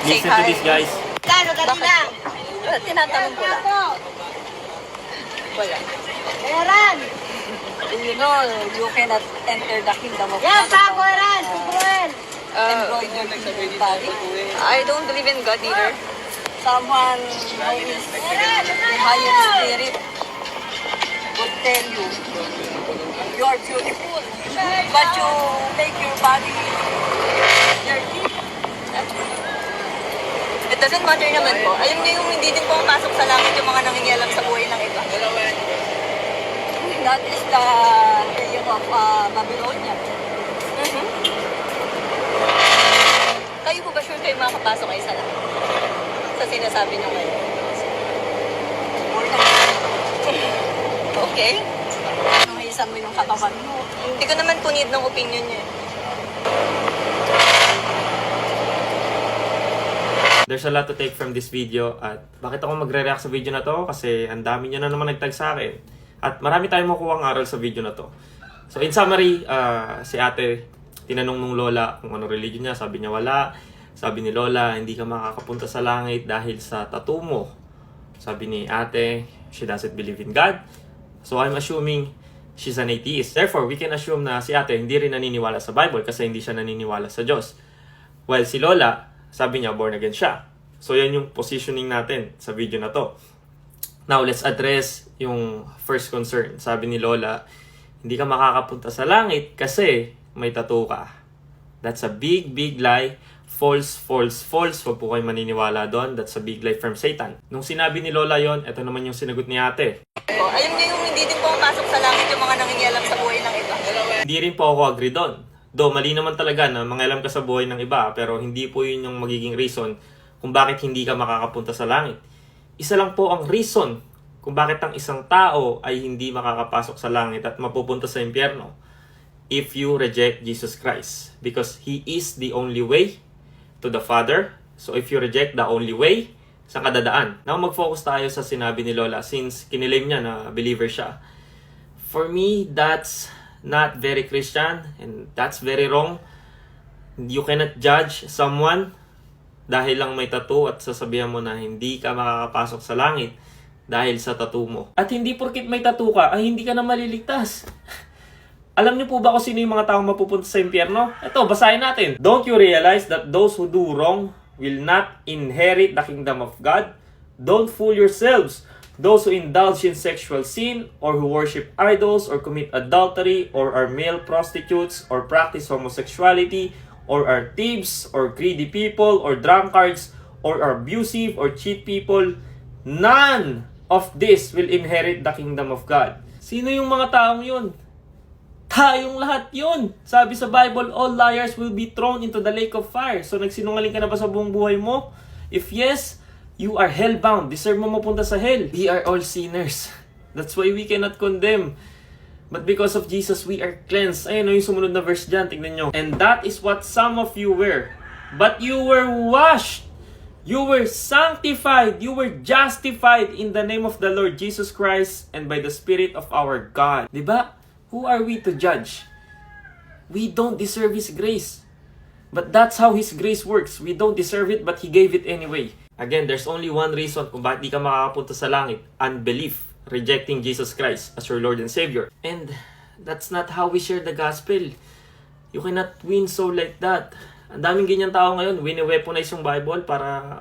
Listen to this, guys. Kano kanina? Tinatanong ko lang. Wala. Meron. You know, you cannot enter the kingdom of Yan, God. Paco Ran, si Cruel. Embroidered in your body. I don't believe in God either. Someone who is higher spirit would tell you, you are beautiful, but you make your body dirty. It doesn't matter naman po. Alam niyo yung hindi din pumapasok sa langit yung mga nangingialam sa buhay ng iba. That is the day of Babylonia. Kayo po ba sure kayo makakapasok kayo sa langit? Sa sinasabi niyo ngayon. Okay. Nung isa mo yung katawan mo. Hindi ko naman po need ng opinion niyo. There's a lot to take from this video. At bakit ako magre-react sa video na to? Kasi ang dami nyo na naman nagtag sa akin. At marami tayong makuha ang aral sa video na to. So in summary, si ate, tinanong nung lola kung ano religion niya. Sabi niya wala. Sabi ni lola, hindi ka makakapunta sa langit dahil sa tattoo mo. Sabi ni ate, she doesn't believe in God. So I'm assuming she's an atheist. Therefore, we can assume na si ate hindi rin naniniwala sa Bible kasi hindi siya naniniwala sa Diyos. While si lola, sabi niya born again siya. So yan yung positioning natin sa video na to. Now, let's address yung first concern. Sabi ni lola, hindi ka makakapunta sa langit kasi may tattoo ka. That's a big, big lie. False, false, false. Huwag po kayo maniniwala doon. That's a big lie from Satan. Nung sinabi ni lola yon, ito naman yung sinagot ni ate. Alam niyo yung hindi din pumapasok sa langit yung mga nangingialam sa buhay ng iba. Hindi rin po ako agree doon. Though mali naman talaga na mangialam ka sa buhay ng iba, pero hindi po yun yung magiging reason kung bakit hindi ka makakapunta sa langit. Isa lang po ang reason kung bakit ang isang tao ay hindi makakapasok sa langit at mapupunta sa impyerno. If you reject Jesus Christ. Because He is the only way to the Father. So if you reject the only way, saan ka dadaan? Now mag-focus tayo sa sinabi ni Lola since kinilim niya na believer siya. For me, that's not very Christian and that's very wrong. You cannot judge someone dahil lang may tattoo at sasabihan mo na hindi ka makakapasok sa langit dahil sa tattoo mo. At hindi porkit may tattoo ka ay hindi ka na maliligtas. Alam niyo po ba kung sino yung mga taong mapupunta sa impyerno? Ito, basahin natin. Don't you realize that those who do wrong will not inherit the kingdom of God? Don't fool yourselves. Those who indulge in sexual sin, or who worship idols, or commit adultery, or are male prostitutes, or practice homosexuality, or are thieves, or greedy people, or drunkards, or are abusive, or cheat people, none of this will inherit the kingdom of God. Sino yung mga taong yun? Tayong lahat yun. Sabi sa Bible, all liars will be thrown into the lake of fire. So nagsinungaling ka na ba sa buong buhay mo? If yes, you are hellbound. Deserve mo mapunta sa hell. We are all sinners. That's why we cannot condemn. But because of Jesus, we are cleansed. Ayun yung sumunod na verse dyan. Tignan nyo. And that is what some of you were. But you were washed. You were sanctified. You were justified in the name of the Lord Jesus Christ and by the Spirit of our God. Diba? Who are we to judge? We don't deserve His grace. But that's how His grace works. We don't deserve it, but He gave it anyway. Again, there's only one reason kung bakit di ka makakapunta sa langit. Unbelief. Rejecting Jesus Christ as your Lord and Savior. And that's not how we share the gospel. You cannot win so like that. Ang daming ganyan tao ngayon, wini-weaponize yung Bible para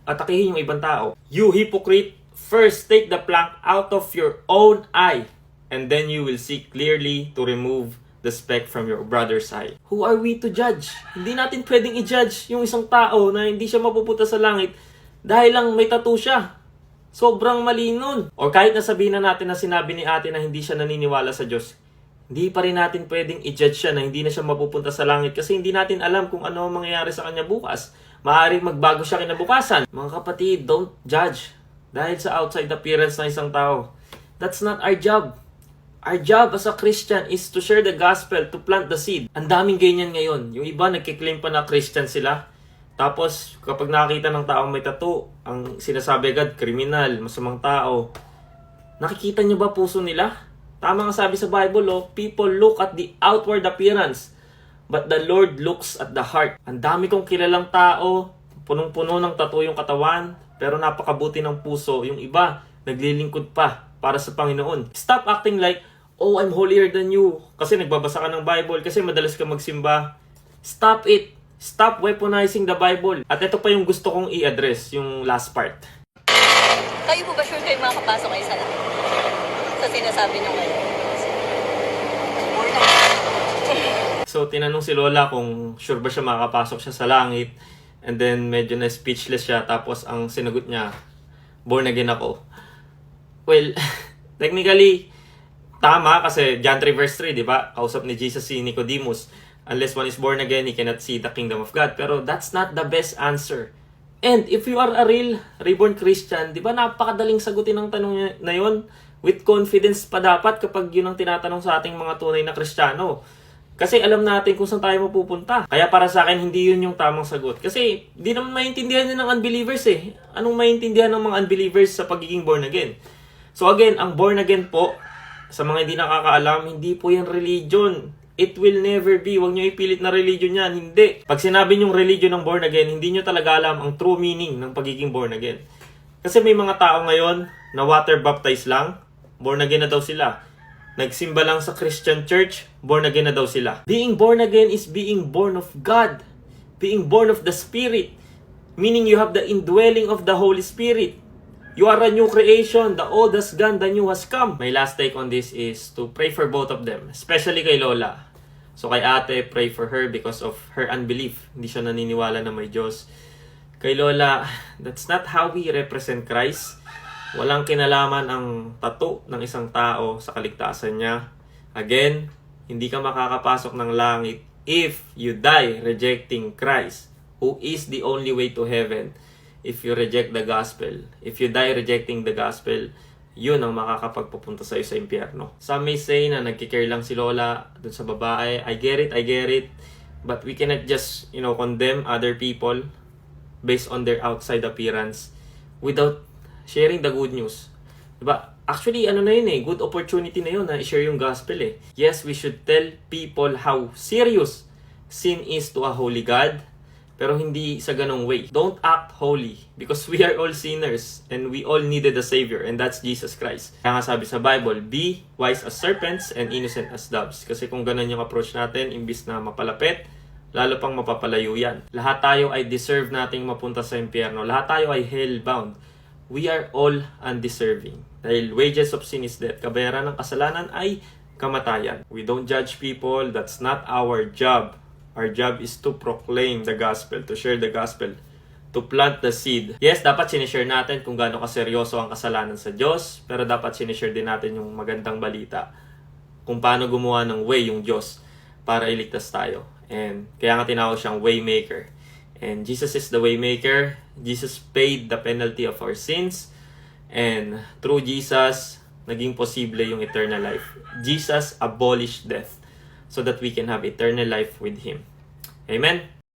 atakihin yung ibang tao. You hypocrite, first take the plank out of your own eye, and then you will see clearly to remove the speck from your brother's eye. Who are we to judge? Hindi natin pwedeng i-judge yung isang tao na hindi siya mapupunta sa langit dahil lang may tattoo siya. Sobrang mali nun. Or kahit nasabihin na natin na sinabi ni ate na hindi siya naniniwala sa Diyos, hindi pa rin natin pwedeng i-judge siya na hindi na siya mapupunta sa langit kasi hindi natin alam kung ano ang mangyayari sa kanya bukas. Maaaring magbago siya kinabukasan. Mga kapatid, don't judge dahil sa outside appearance ng isang tao. That's not our job. Our job as a Christian is to share the gospel, to plant the seed. Ang daming ganyan ngayon. Yung iba nagkiklaim pa na Christian sila. Tapos, kapag nakakita ng taong may tattoo, ang sinasabi agad, kriminal, masamang tao. Nakikita niyo ba puso nila? Tama nga sabi sa Bible, people look at the outward appearance, but the Lord looks at the heart. Ang dami kong kilalang tao, punong-puno ng tattoo yung katawan, pero napakabuti ng puso. Yung iba, naglilingkod pa para sa Panginoon. Stop acting like, oh, I'm holier than you. Kasi nagbabasa ka ng Bible, kasi madalas ka magsimba. Stop it. Stop weaponizing the Bible. At ito pa yung gusto kong i-address, yung last part. Kayo po ba sure kayo makakapasok kayo sa langit? Sa sinasabi niyo ngayon. So, tinanong si Lola kung sure ba siya makakapasok siya sa langit. And then, medyo na speechless siya. Tapos, ang sinagot niya, born again ako. Well, technically, tama kasi John 3 verse 3, di ba? Kausap ni Jesus si Nicodemus. Unless one is born again, he cannot see the kingdom of God. Pero that's not the best answer. And if you are a real reborn Christian, di ba napakadaling sagutin ang tanong na yon? With confidence pa dapat kapag yun ang tinatanong sa ating mga tunay na Kristiyano. Kasi alam natin kung saan tayo mapupunta. Kaya para sa akin, hindi yun yung tamang sagot. Kasi di naman maintindihan yun ng unbelievers eh. Anong maintindihan ng mga unbelievers sa pagiging born again? So again, ang born again po, sa mga hindi nakakaalam, hindi po yan religion. It will never be. Huwag nyo ipilit na religion yan. Hindi. Pag sinabi nyong religion ng born again, hindi nyo talaga alam ang true meaning ng pagiging born again. Kasi may mga tao ngayon na water baptized lang, born again na daw sila. Nagsimba lang sa Christian church, born again na daw sila. Being born again is being born of God. Being born of the Spirit. Meaning you have the indwelling of the Holy Spirit. You are a new creation. The old has gone, the new has come. My last take on this is to pray for both of them. Especially kay Lola. So kay ate, pray for her because of her unbelief. Hindi siya naniniwala na may Diyos. Kay Lola, that's not how we represent Christ. Walang kinalaman ang tattoo ng isang tao sa kaligtasan niya. Again, hindi ka makakapasok ng langit if you die rejecting Christ, who is the only way to heaven. If you reject the gospel, if you die rejecting the gospel, yun ang makakapagpupunta sa'yo sa impyerno. Some may say na nagkikare lang si Lola dun sa babae. I get it. But we cannot just, condemn other people based on their outside appearance without sharing the good news. Diba? Actually, good opportunity na yun na i-share yung gospel eh. Yes, we should tell people how serious sin is to a holy God, pero hindi sa ganong way. Don't act holy because we are all sinners and we all needed a Savior, and that's Jesus Christ. Kaya nga sabi sa Bible, be wise as serpents and innocent as doves. Kasi kung ganon yung approach natin, imbis na mapalapit, lalo pang mapapalayo yan. Lahat tayo ay deserve nating mapunta sa impyerno. Lahat tayo ay hell-bound. We are all undeserving. Dahil wages of sin is death. Kabayaran ng kasalanan ay kamatayan. We don't judge people. That's not our job. Our job is to proclaim the gospel, to share the gospel, to plant the seed. Yes, dapat sinishare natin kung gaano kaseryoso ang kasalanan sa Diyos, pero dapat sinishare din natin yung magandang balita kung paano gumawa ng way yung Diyos para iligtas tayo. And kaya nga tinawag siyang waymaker. And Jesus is the waymaker. Jesus paid the penalty of our sins. And through Jesus, naging posible yung eternal life. Jesus abolished death so that we can have eternal life with Him. Amen?